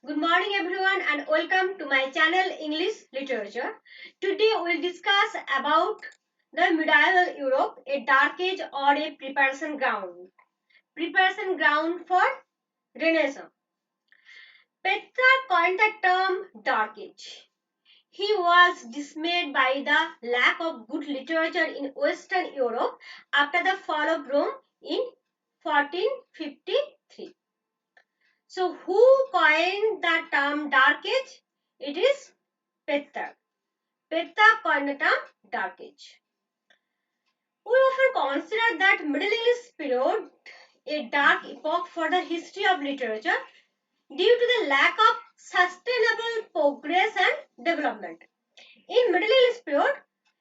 Good morning everyone and welcome to my channel English Literature. Today we will discuss about the medieval Europe, a dark age or a preparation ground. Preparation ground for Renaissance. Petrarch coined the term dark age. He was dismayed by the lack of good literature in Western Europe after the fall of Rome in 1453. So who coined the term dark age? It is Petrarch. Petrarch coined the term dark age. We often consider that Middle English period a dark epoch for the history of literature due to the lack of sustainable progress and development. In Middle English period,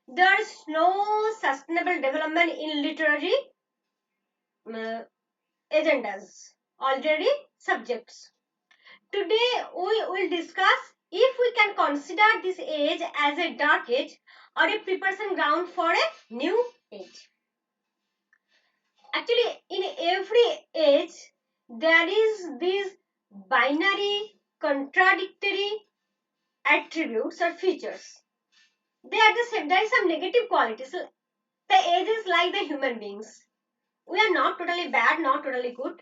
there is no sustainable development in literary uh, agendas, already subjects. Today we will discuss if we can consider this age as a dark age or a preparation ground for a new age. Actually, in every age, there is these binary, contradictory attributes or features. They are the same. There is some negative qualities. The age is like the human beings. We are not totally bad, not totally good.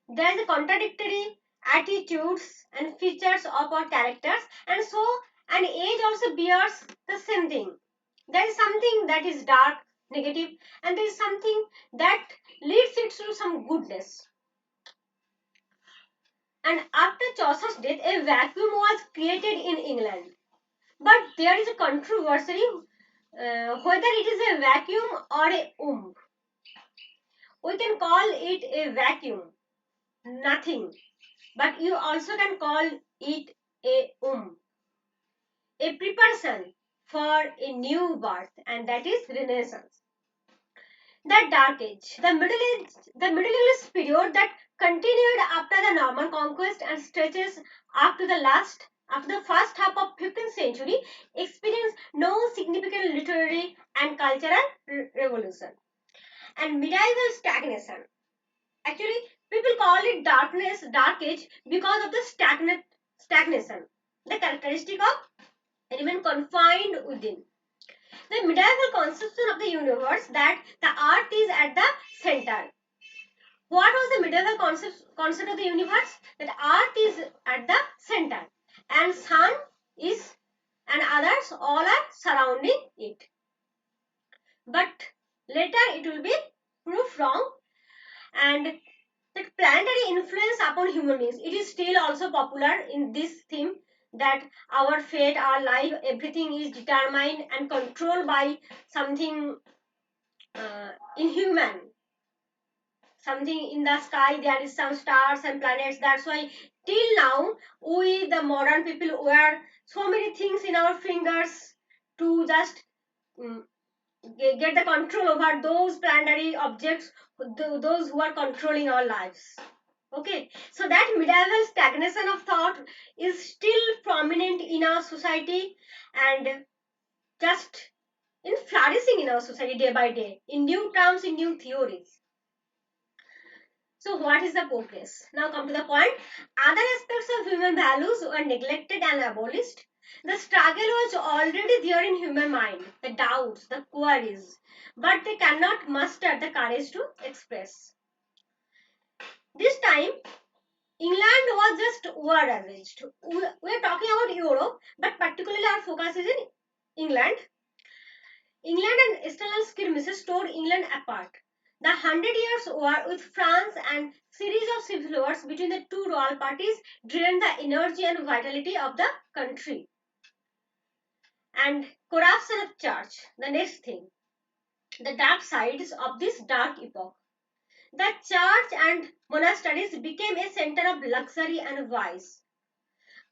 There is a contradictory attitudes and features of our characters, and so an age also bears the same thing. There is something that is dark, negative, and there is something that leads it to some goodness. And after Chaucer's death, a vacuum was created in England. But there is a controversy whether it is a vacuum or a womb. We can call it a vacuum, nothing, but you also can call it a a preparation for a new birth, and that is Renaissance. The Dark Age, the Middle English period that continued after the Norman conquest and stretches up to after the first half of 15th century, experienced no significant literary and cultural revolution. And medieval stagnation. Actually, people call it dark age because of the stagnation, the characteristic of remain confined within. The medieval conception of the universe that the earth is at the center. What was the medieval concept of the universe? That earth is at the center and sun is and others all are surrounding it. But later it will be proved wrong, and that planetary influence upon human beings. It is still also popular in this theme that our fate, our life, everything is determined and controlled by something inhuman. Something in the sky, there is some stars and planets. That's why till now we, the modern people, wear so many things in our fingers to just um, get the control over those planetary objects, those who are controlling our lives. Okay, so that medieval stagnation of thought is still prominent in our society and just in flourishing in our society day by day in new terms, in new theories. So what is the progress? Now come to the point. Other aspects of human values were neglected and abolished. The struggle was already there in human mind, the doubts, the queries, but they cannot muster the courage to express. This time, England was just war ravaged. We are talking about Europe, but particularly our focus is in England. England and external skirmishes tore England apart. The Hundred Years' War with France and series of civil wars between the two royal parties drained the energy and vitality of the country. And corruption of church, the next thing, the dark sides of this dark epoch. The church and monasteries became a center of luxury and vice.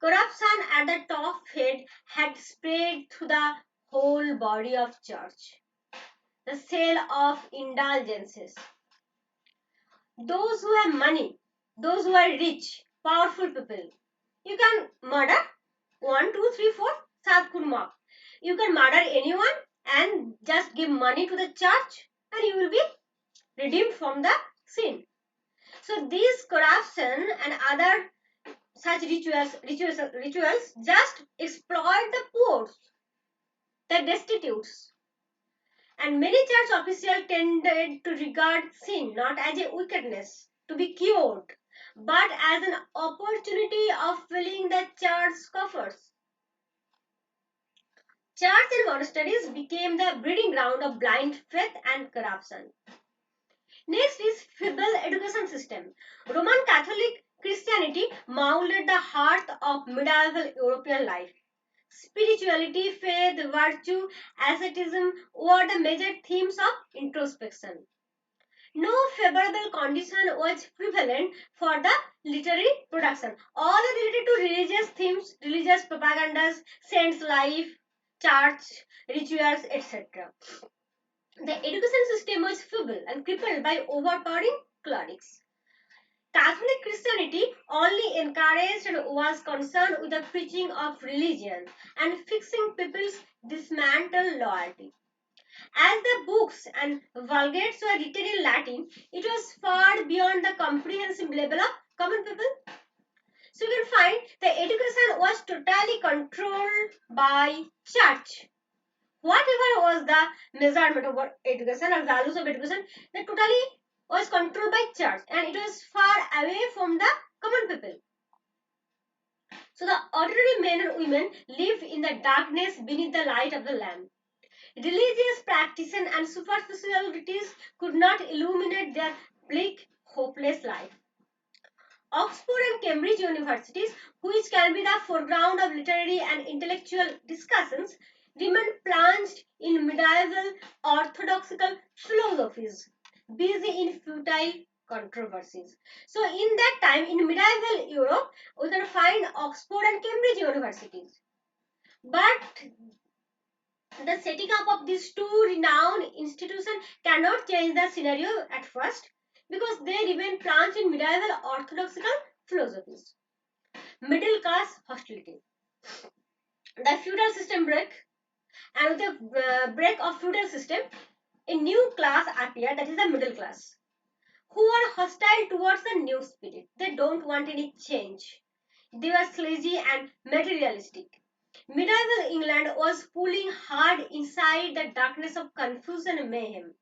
Corruption at the top head had spread through the whole body of church. The sale of indulgences. Those who have money, those who are rich, powerful people, you can murder 1, 2, 3, 4, 7 could mark. You can murder anyone and just give money to the church and you will be redeemed from the sin. So these corruption and other such rituals just exploit the poor, the destitutes. And many church officials tended to regard sin not as a wickedness to be cured, but as an opportunity of filling the church's coffers. Church and monasteries became the breeding ground of blind faith and corruption. Next is feeble education system. Roman Catholic Christianity molded the heart of medieval European life. Spirituality, faith, virtue, asceticism were the major themes of introspection. No favorable condition was prevalent for the literary production. All are related to religious themes, religious propagandas, saints' life, church, rituals, etc. The education system was feeble and crippled by overpowering clerics. Catholic Christianity only encouraged and was concerned with the preaching of religion and fixing people's dismantled loyalty. As the books and vulgates were written in Latin, it was far beyond the comprehensive level of common people. So you can find the education was totally controlled by church. Whatever was the measurement of education or values of education, that totally was controlled by church and it was far away from the common people. So the ordinary men and women lived in the darkness beneath the light of the lamp. Religious practice and superficialities could not illuminate their bleak, hopeless life. Oxford and Cambridge universities, which can be the foreground of literary and intellectual discussions, remained plunged in medieval orthodoxical philosophies, busy in futile controversies. So, in that time, in medieval Europe, we can find Oxford and Cambridge universities. But the setting up of these two renowned institutions cannot change the scenario at first because they remain plunged in medieval orthodoxical philosophies. Middle class hostility. The feudal system break, and with the break of feudal system, a new class appeared, that is the middle class, who are hostile towards the new spirit. They don't want any change. They were sleazy and materialistic. Medieval England was pulling hard inside the darkness of confusion and mayhem.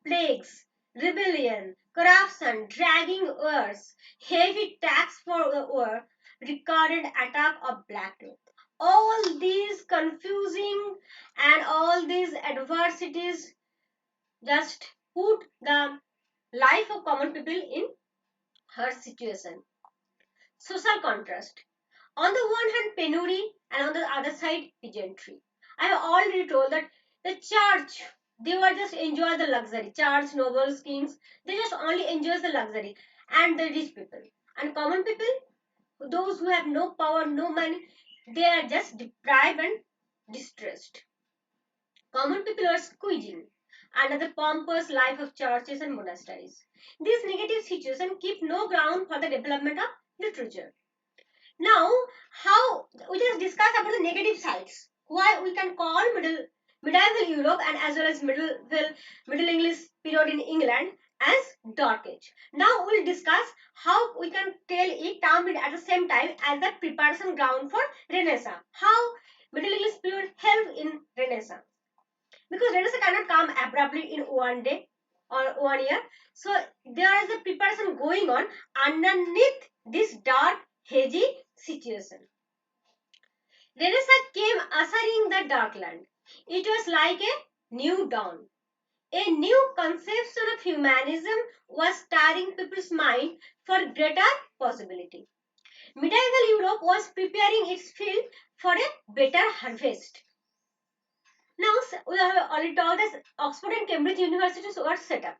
Plagues, rebellion, corruption, dragging wars, heavy tax for the war, recurrent attack of Black Death. All these confusing and all these adversities just put the life of common people in her situation. Social contrast. On the one hand, penury, and on the other side, peasantry. I have already told that the church, they were just enjoy the luxury. Church, nobles, kings, they just only enjoy the luxury. And the rich people. And common people, those who have no power, no money, they are just deprived and distressed. Common people are squeezing under the pompous life of churches and monasteries. This negative situation keep no ground for the development of literature. Now, how we just discuss about the negative sides. Why we can call medieval Europe and as well as Middle English period in England as Dark Age. Now we'll discuss how we can tell it term it at the same time as the preparation ground for Renaissance. How Middle English period helped in Renaissance. Because Renaissance cannot come abruptly in one day or 1 year. So there is a preparation going on underneath this dark, hazy situation. Renaissance came ushering the dark land. It was like a new dawn. A new conception of humanism was stirring people's mind for greater possibility. Medieval Europe was preparing its field for a better harvest. Now, we have already told that Oxford and Cambridge universities were set up.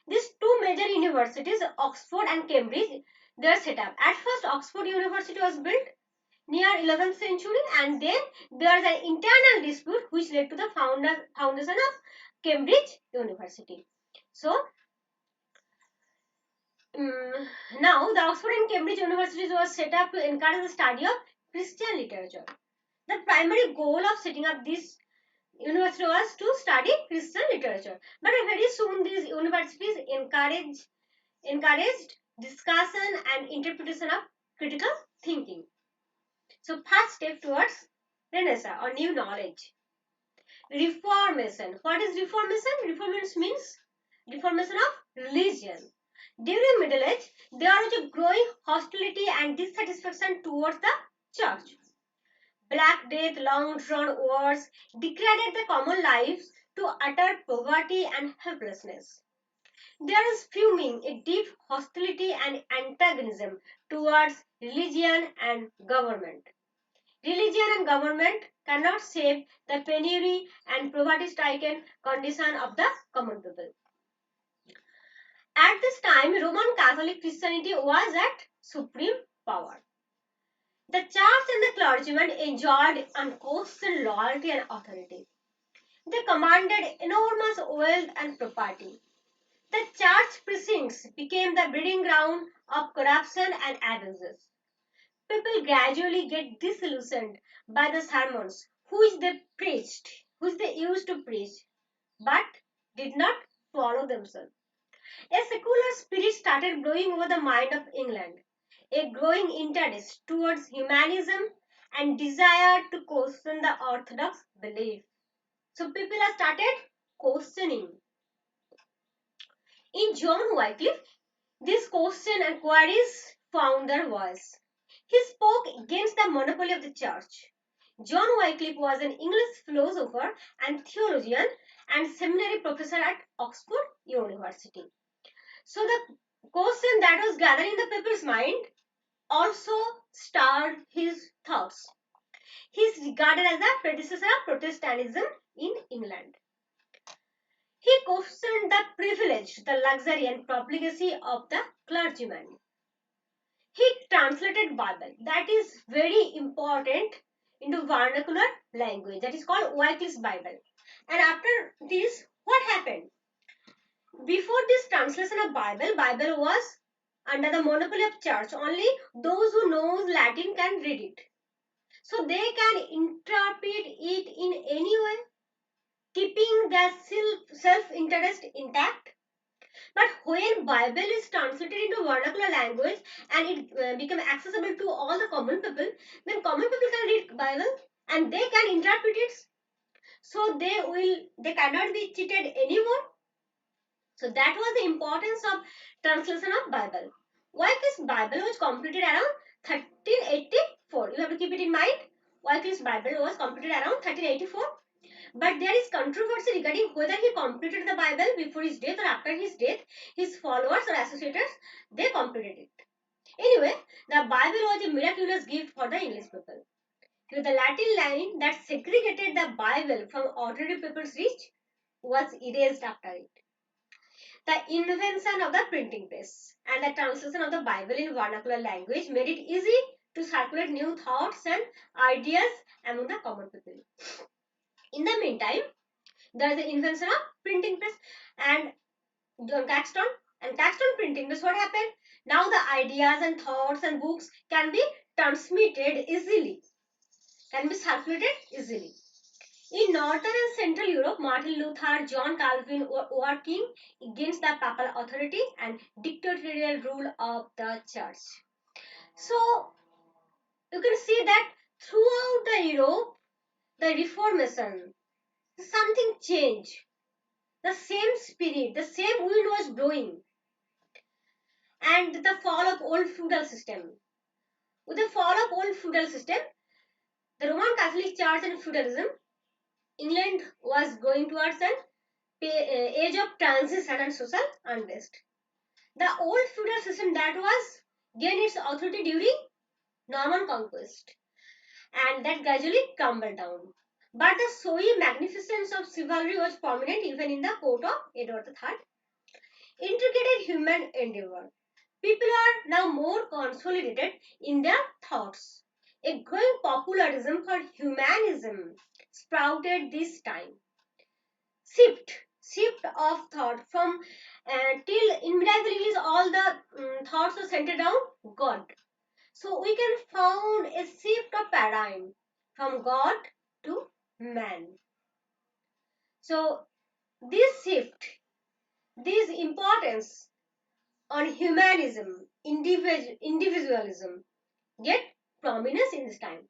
These two major universities, Oxford and Cambridge, they are set up. At first, Oxford University was built near 11th century, and then there is an internal dispute which led to the foundation of Cambridge University. So, now the Oxford and Cambridge universities were set up to encourage the study of Christian literature. The primary goal of setting up this university was to study Christian literature. But very soon these universities encouraged discussion and interpretation of critical thinking. So first step towards Renaissance or new knowledge. Reformation. What is Reformation? Reformation means reformation of religion. During Middle Age, there was a growing hostility and dissatisfaction towards the church. Black Death, long drawn wars degraded the common lives to utter poverty and helplessness. There is fuming a deep hostility and antagonism towards religion and government. Religion and government cannot save the penury and poverty-stricken condition of the common people. At this time, Roman Catholic Christianity was at supreme power. The church and the clergymen enjoyed unquestioned loyalty and authority. They commanded enormous wealth and property. The church precincts became the breeding ground of corruption and abuses. People gradually get disillusioned by the sermons which they preached, which they used to preach, but did not follow themselves. A secular spirit started blowing over the mind of England, a growing interest towards humanism and desire to question the orthodox belief. So people have started questioning. In John Wycliffe, this question and queries found their voice. He spoke against the monopoly of the church. John Wycliffe was an English philosopher and theologian and seminary professor at Oxford University. So the question that was gathering in the people's mind also stirred his thoughts. He is regarded as the predecessor of Protestantism in England. He questioned the privilege, the luxury and profligacy of the clergyman. He translated Bible. That is very important into vernacular language. That is called Wycliffe's Bible. And after this, what happened? Before this translation of Bible was under the monopoly of church. Only those who know Latin can read it. So they can interpret it in any way, keeping their self-interest intact. But when Bible is translated into vernacular language and it become accessible to all the common people, then common people can read Bible and they can interpret it. So they cannot be cheated anymore. So that was the importance of translation of Bible. Wycliffe's Bible was completed around 1384. You have to keep it in mind. Wycliffe's Bible was completed around 1384. But there is controversy regarding whether he completed the Bible before his death or after his death. His followers or associates, they completed it. Anyway, the Bible was a miraculous gift for the English people. The Latin line that segregated the Bible from ordinary people's reach was erased after it. The invention of the printing press and the translation of the Bible in vernacular language made it easy to circulate new thoughts and ideas among the common people. In the meantime, there is the invention of printing press and Caxton and Caxton printing press. What happened? Now the ideas and thoughts and books can be transmitted easily, can be circulated easily. In Northern and Central Europe, Martin Luther, John Calvin were working against the papal authority and dictatorial rule of the church. So, you can see that throughout the Europe, the Reformation, something changed. The same spirit, the same wind was blowing. And the fall of old feudal system. With the fall of old feudal system, the Roman Catholic Church and feudalism, England was going towards an age of transition and social unrest. The old feudal system that was gained its authority during Norman conquest and that gradually crumbled down. But the showy magnificence of chivalry was prominent even in the court of Edward III. Intricate human endeavor. People are now more consolidated in their thoughts. A growing popularism for humanism sprouted this time. Shift of thought from till in medieval English all the thoughts are centered on God. So we can found a shift of paradigm from God to man. So this shift, this importance on humanism, individualism, get prominence in this time.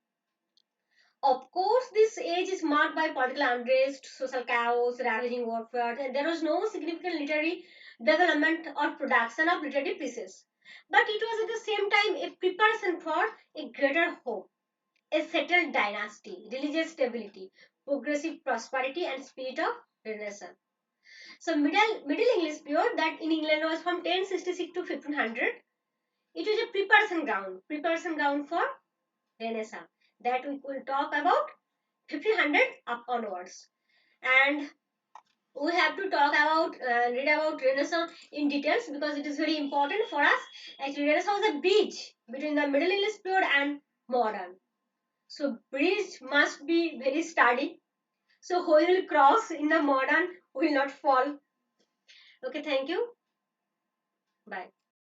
Of course, this age is marked by political unrest, social chaos, ravaging warfare, and there was no significant literary development or production of literary pieces. But it was at the same time a preparation for a greater hope, a settled dynasty, religious stability, progressive prosperity, and spirit of renaissance. So Middle English period that in England was from 1066 to 1500. It was a preparation ground for Renaissance that we will talk about 1500 up onwards. And we have to talk about read about Renaissance in details because it is very important for us. Actually, Renaissance is a bridge between the Middle English period and modern. So bridge must be very sturdy. So who will cross in the modern will not fall. Okay, thank you. Bye.